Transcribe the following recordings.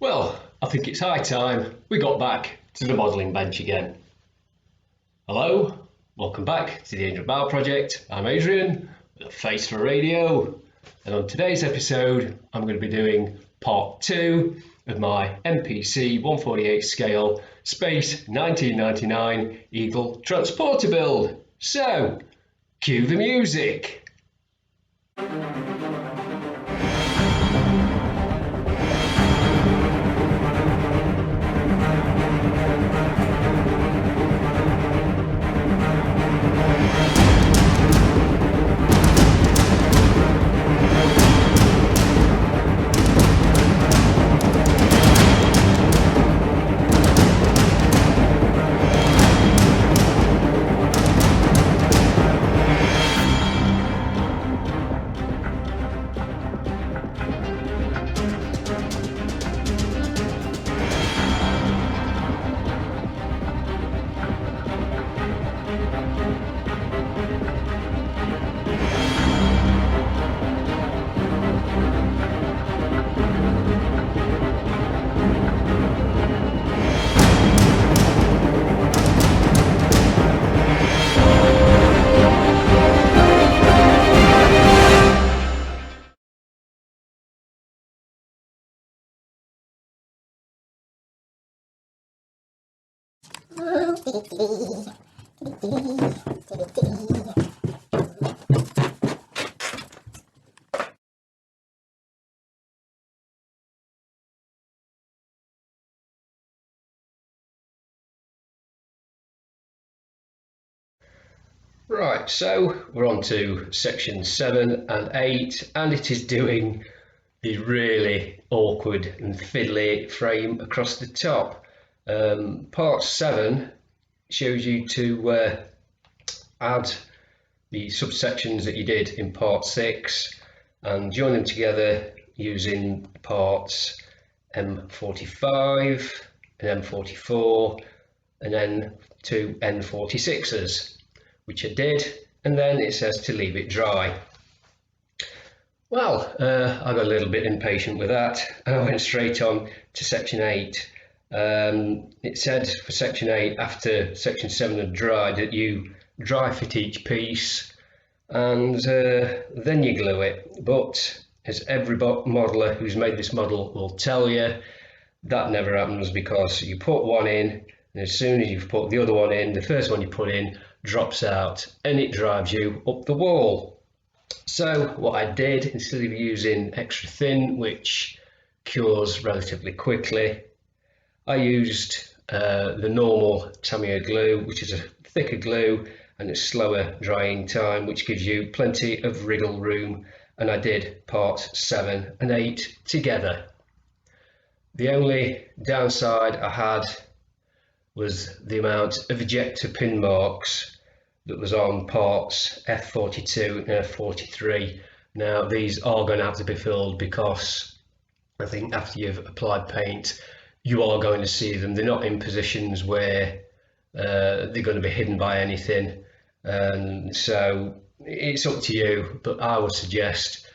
Well, I think it's high time we got back to the modelling bench again. Hello, welcome back to the Adrian Bow Project. I'm Adrian, with a face for radio, and on today's episode I'm going to be doing part 2 of my MPC 148 scale Space 1999 Eagle transporter build. So, cue the music. Right, so we're on to section 7 and 8, and it is doing the really awkward and fiddly frame across the top. Part 7 shows you to add the subsections that you did in part 6 and join them together using parts M45 and M44 and then 2 N46s, which I did, and then it says to leave it dry. Well, I got a little bit impatient with that and I went straight on to section 8. It said for section 8, after section 7 had dried, that you dry fit each piece and then you glue it. But as every modeller who's made this model will tell you, that never happens, because you put one in and as soon as you've put the other one in, the first one you put in drops out and it drives you up the wall. So what I did, instead of using extra thin, which cures relatively quickly, I used the normal Tamiya glue, which is a thicker glue and a slower drying time, which gives you plenty of wriggle room, and I did parts 7 and 8 together. The only downside I had was the amount of ejector pin marks that was on parts F42 and F43. Now these are going to have to be filled, because I think after you've applied paint you are going to see them. They're not in positions where they're going to be hidden by anything, and so it's up to you, but I would suggest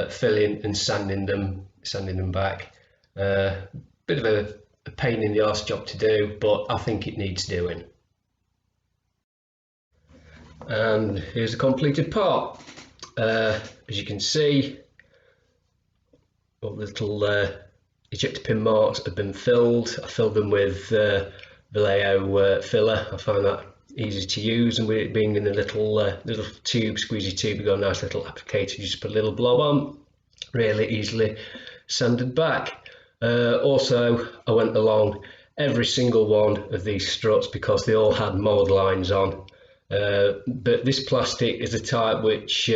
filling and sanding them back. Bit of a pain in the arse job to do, but I think it needs doing. And here's a completed part. As you can see, all the little ejector pin marks have been filled. I filled them with Vallejo filler. I find that easy to use, and with it being in the little tube, squeezy tube, you've got a nice little applicator, you just put a little blob on, really easily sanded back. Also, I went along every single one of these struts because they all had mould lines on. But this plastic is a type which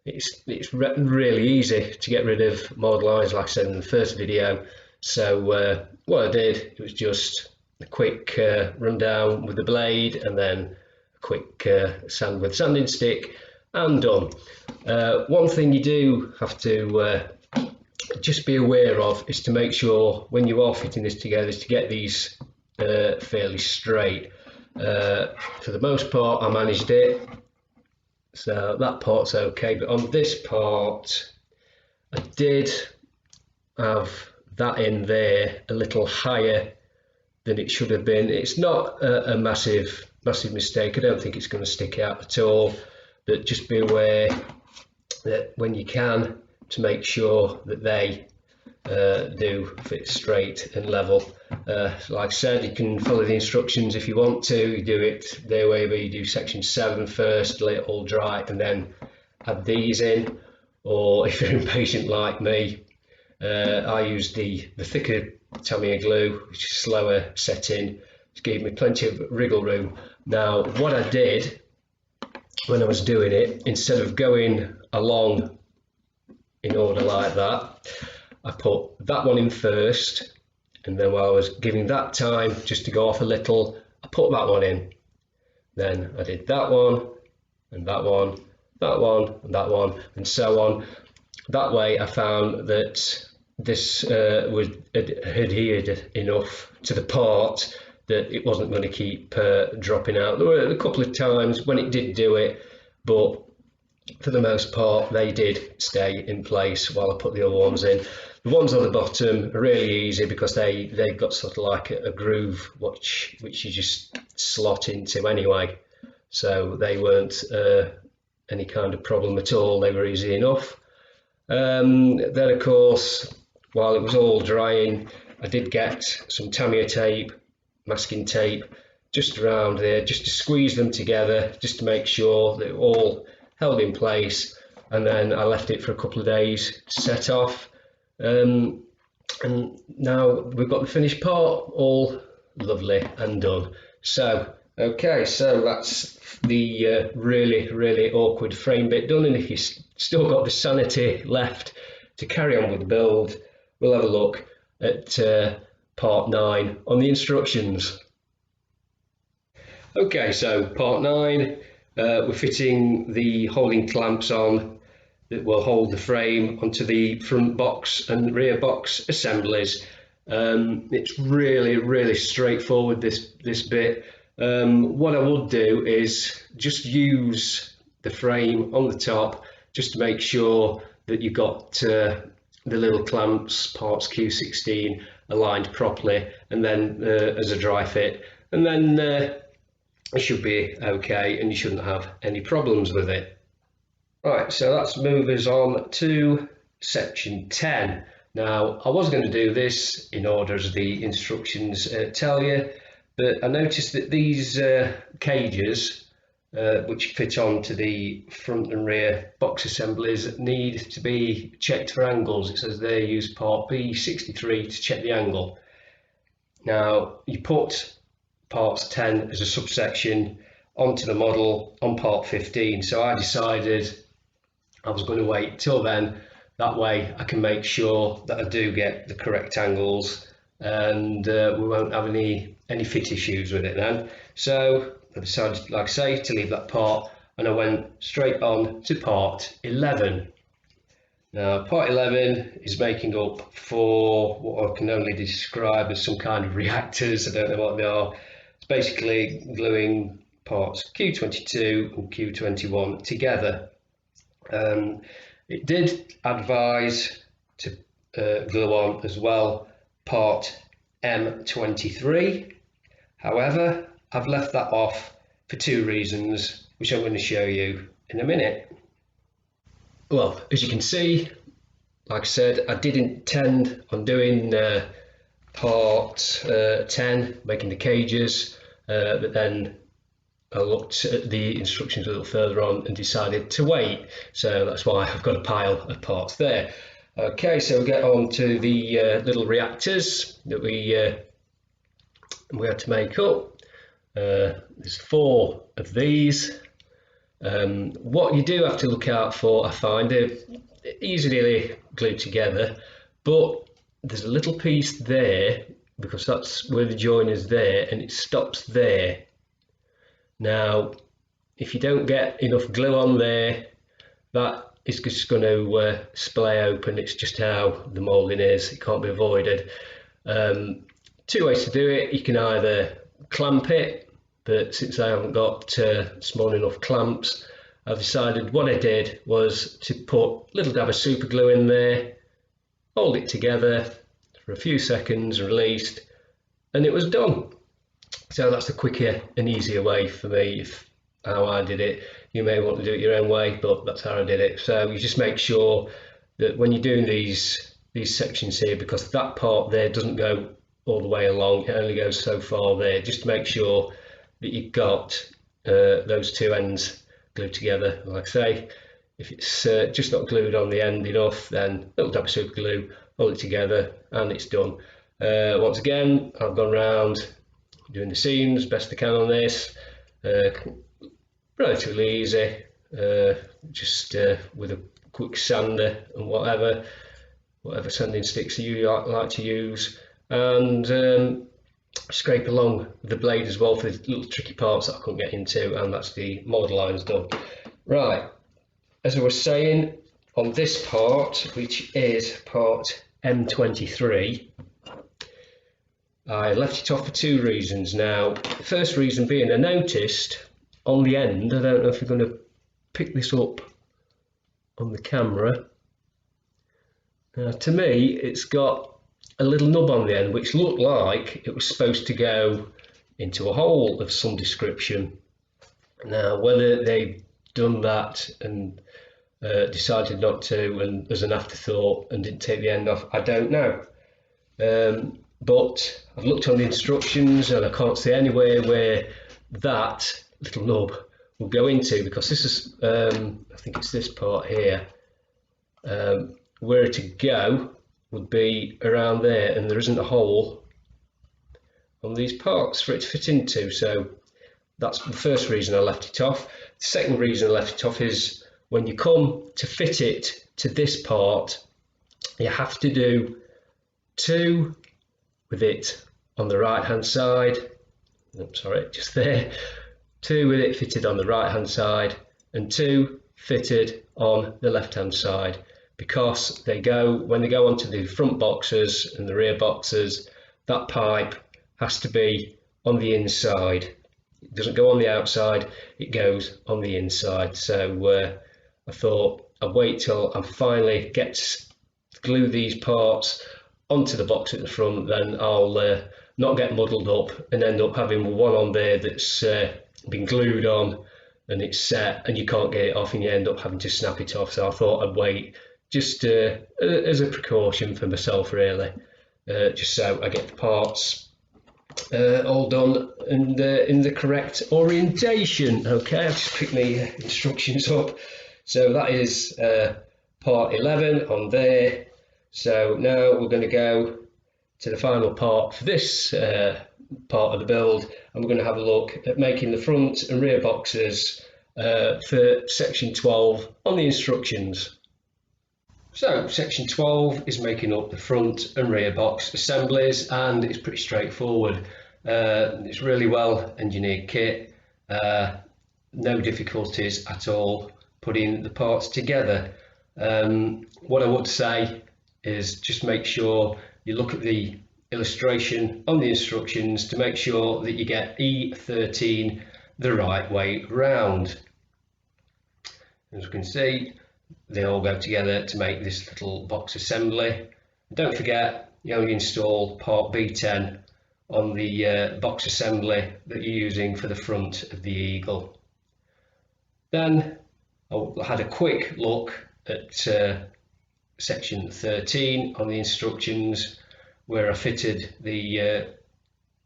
it's really easy to get rid of mould lines, like I said in the first video. So what I did, it was just a quick rundown with the blade and then a quick sand with sanding stick and done. One thing you do have to just be aware of is to make sure when you are fitting this together is to get these fairly straight. For the most part I managed it, so that part's okay, but on this part I did have that in there a little higher than it should have been. It's not a massive mistake. I don't think it's going to stick out at all, but just be aware that when you can, to make sure that they do fit straight and level. Like I said, you can follow the instructions if you want to. You do it their way, where you do section 7 first, let it all dry, and then add these in. Or if you're impatient like me, I use the thicker Tamiya glue, which is slower setting, to give me plenty of wriggle room. Now, what I did when I was doing it, instead of going along in order like that, I put that one in first, and then while I was giving that time just to go off a little, I put that one in. Then I did that one, and that one, that one, and that one, and so on. That way I found that this would adhered enough to the part that it wasn't going to keep dropping out. There were a couple of times when it did do it, but for the most part they did stay in place while I put the other ones in. The ones on the bottom are really easy because they've got sort of like a groove which you just slot into anyway, so they weren't any kind of problem at all. They were easy enough. Then of course, while it was all drying, I did get some Tamiya tape, masking tape, just around there, just to squeeze them together, just to make sure that it all held in place. And then I left it for a couple of days to set off. And now we've got the finished part all lovely and done. So okay, so that's the really awkward frame bit done, and if you still got the sanity left to carry on with the build, we'll have a look at part 9 on the instructions. Okay, so part 9, we're fitting the holding clamps on that will hold the frame onto the front box and rear box assemblies. It's really straightforward, this bit. What I would do is just use the frame on the top just to make sure that you've got the little clamps, parts Q16, aligned properly, and then as a dry fit, and then it should be okay and you shouldn't have any problems with it. Right, so let's move us on to section 10. Now, I was going to do this in order as the instructions tell you, but I noticed that these cages, which fit onto the front and rear box assemblies, need to be checked for angles. It says they use part B63 to check the angle. Now, you put parts 10 as a subsection onto the model on part 15, so I decided I was going to wait till then. That way I can make sure that I do get the correct angles, and we won't have any fit issues with it then. So I decided, like I say, to leave that part, and I went straight on to part 11. Now, part 11 is making up for what I can only describe as some kind of reactors. I don't know what they are. It's basically gluing parts Q22 and Q21 together. It did advise to glue on as well part M23. However, I've left that off for 2 reasons, which I'm going to show you in a minute. Well, as you can see, like I said, I did intend on doing part 10, making the cages, but then I looked at the instructions a little further on and decided to wait. So that's why I've got a pile of parts there. Okay, so we'll get on to the little reactors that we had to make up. There's 4 of these. What you do have to look out for, I find, they're easily glued together, but there's a little piece there, because that's where the join is there, and it stops there. Now, if you don't get enough glue on there, that is just going to splay open. It's just how the moulding is. It can't be avoided. 2 ways to do it. You can either clamp it, but since I haven't got small enough clamps, I've decided what I did was to put a little dab of super glue in there, hold it together for a few seconds, released, and it was done. So that's a quicker and easier way for me if how I did it. You may want to do it your own way, but that's how I did it. So you just make sure that when you're doing these sections here, because that part there doesn't go all the way along, it only goes so far there, just make sure that you've got those two ends glued together. Like I say, if it's just not glued on the end enough, then little dab of super glue, hold it together, and it's done. Once again, I've gone around doing the seams best I can on this, relatively easy, just with a quick sander and whatever sanding sticks you like to use, and scrape along the blade as well for the little tricky parts that I couldn't get into, and that's the model lines done. Right, as I was saying, on this part, which is part M23, I left it off for two reasons. Now, the first reason being, I noticed on the end, I don't know if you're going to pick this up on the camera, to me it's got a little nub on the end which looked like it was supposed to go into a hole of some description. Now, whether they've done that and decided not to, and as an afterthought, and didn't take the end off, I don't know. But I've looked on the instructions and I can't see anywhere where that little nub will go into, because this is, I think it's this part here, where to go would be around there, and there isn't a hole on these parts for it to fit into. So that's the first reason I left it off. The second reason I left it off is when you come to fit it to this part, you have to do two with it on the right hand side. I'm sorry, just there. Two with it fitted on the right hand side and two fitted on the left hand side, because they go, when they go onto the front boxes and the rear boxes, that pipe has to be on the inside. It doesn't go on the outside, it goes on the inside. So I thought I'd wait till I finally get to glue these parts onto the box at the front, then I'll not get muddled up and end up having one on there that's been glued on and it's set and you can't get it off and you end up having to snap it off. So I thought I'd wait, just as a precaution for myself really, just so I get the parts all done and in the correct orientation. Okay, I've just picked my instructions up. So that is part 11 on there. So now we're going to go to the final part for this part of the build, and we're going to have a look at making the front and rear boxes for section 12 on the instructions. So section 12 is making up the front and rear box assemblies, and it's pretty straightforward. It's really well engineered kit, no difficulties at all putting the parts together. What I would say is just make sure you look at the illustration on the instructions to make sure that you get E13 the right way round. As you can see, they all go together to make this little box assembly. Don't forget, you only install part B10 on the box assembly that you're using for the front of the Eagle. Then I had a quick look at section 13 on the instructions, where I fitted the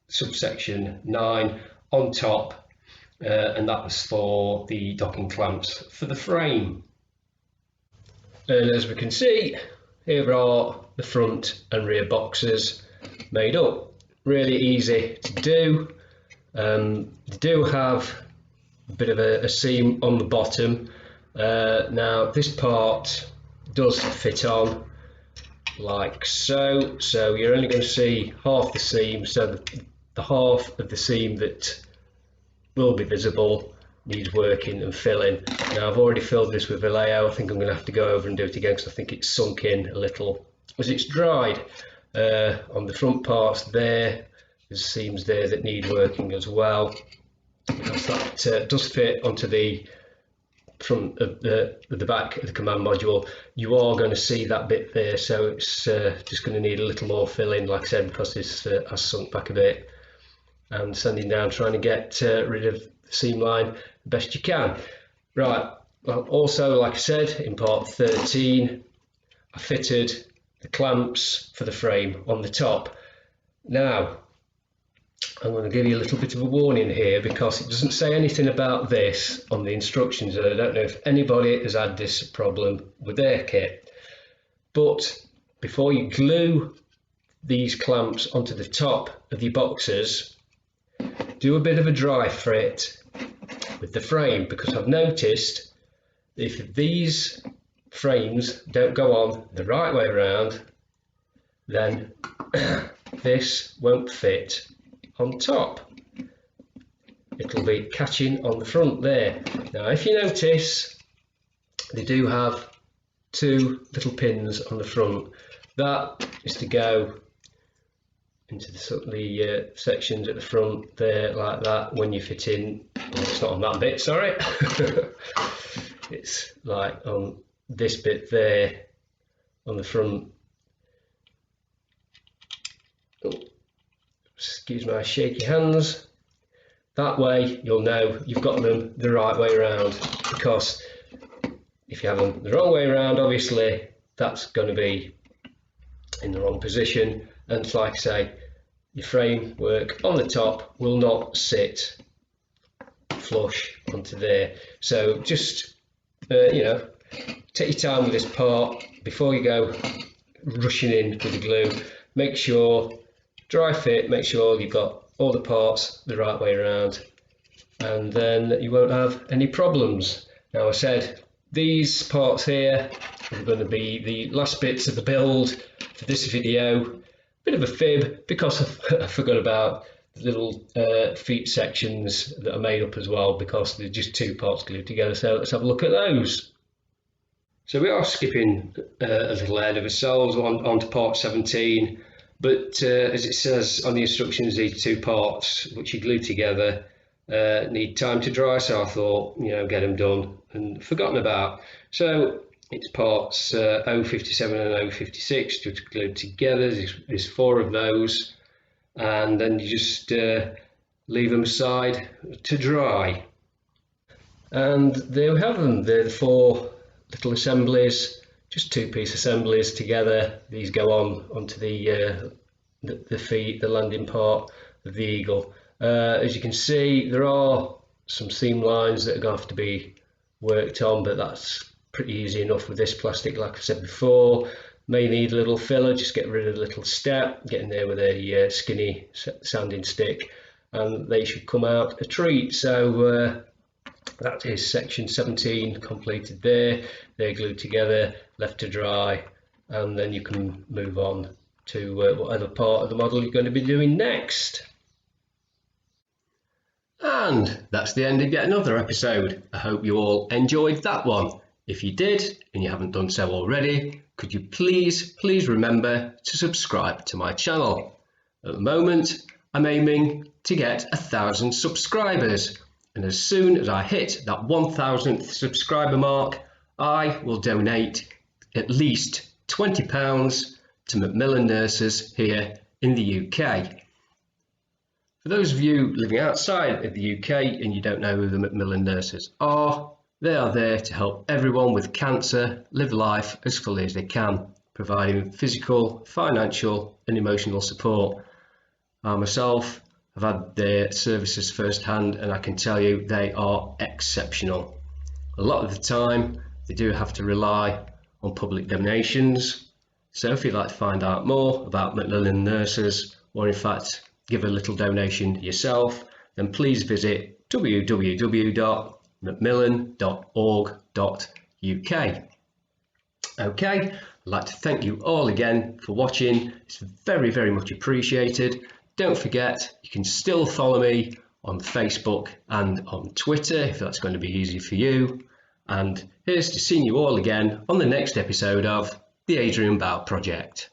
subsection 9 on top, and that was for the docking clamps for the frame. And as we can see, here are the front and rear boxes made up. Really easy to do. They do have a bit of a seam on the bottom. Now this part does fit on like so, so you're only going to see half the seam, so the half of the seam that will be visible needs working and filling. Now I've already filled this with Vallejo. I think I'm going to have to go over and do it again because I think it's sunk in a little as it's dried. On the front parts there's seams there that need working as well, because that does fit onto the front of the back of the command module, you are going to see that bit there, so it's just going to need a little more filling, like I said, because this has sunk back a bit, and sanding down, trying to get rid of the seam line the best you can. Right, well, also, like I said, in part 13, I fitted the clamps for the frame on the top. Now, I'm going to give you a little bit of a warning here, because it doesn't say anything about this on the instructions, and I don't know if anybody has had this problem with their kit. But before you glue these clamps onto the top of your boxes, do a bit of a dry fit with the frame, because I've noticed if these frames don't go on the right way around, then this won't fit on top. It'll be catching on the front there. Now, if you notice, they do have two little pins on the front. That is to go into the sections at the front there, like that, when you fit in. Well, it's not on that bit, sorry. It's like on this bit there on the front. Oh, excuse my shaky hands. That way you'll know you've got them the right way around, because if you have them the wrong way around, obviously that's going to be in the wrong position, and like I say, your framework on the top will not sit flush onto there. So just take your time with this part before you go rushing in with the glue. Make sure dry fit, make sure you've got all the parts the right way around, and then you won't have any problems. Now, I said these parts here are going to be the last bits of the build for this video. Bit of a fib, because I forgot about the little feet sections that are made up as well, because they're just two parts glued together. So let's have a look at those. So we are skipping a little ahead of ourselves onto part 17, but as it says on the instructions, these two parts which you glue together need time to dry, so I thought, get them done and forgotten about. So it's parts 057 and 056 just glued together. There's 4 of those, and then you just leave them aside to dry. And there we have them. They're the 4 little assemblies, just 2-piece assemblies together. These go onto the feet, the landing part of the Eagle. As you can see, there are some seam lines that are going to have to be worked on, but that's pretty easy enough with this plastic. Like I said before, may need a little filler, just get rid of the little step, get in there with a skinny sanding stick, and they should come out a treat. So that is section 17 completed there. They're glued together, left to dry, and then you can move on to whatever part of the model you're going to be doing next. And that's the end of yet another episode. I hope you all enjoyed that one. If you did, and you haven't done so already, could you please remember to subscribe to my channel. At the moment, I'm aiming to get 1,000 subscribers, and as soon as I hit that 1,000th subscriber mark, I will donate at least £20 to Macmillan nurses here in the UK. For those of you living outside of the UK and you don't know who the Macmillan nurses are, they are there to help everyone with cancer live life as fully as they can, providing physical, financial and emotional support. I myself have had their services firsthand, and I can tell you they are exceptional. A lot of the time they do have to rely on public donations, so if you'd like to find out more about Macmillan nurses, or in fact give a little donation yourself, then please visit www.macmillan.org.uk. Okay, I'd like to thank you all again for watching. It's very much appreciated. Don't forget, you can still follow me on Facebook and on Twitter if that's going to be easy for you. And here's to seeing you all again on the next episode of the Adrian Bout Project.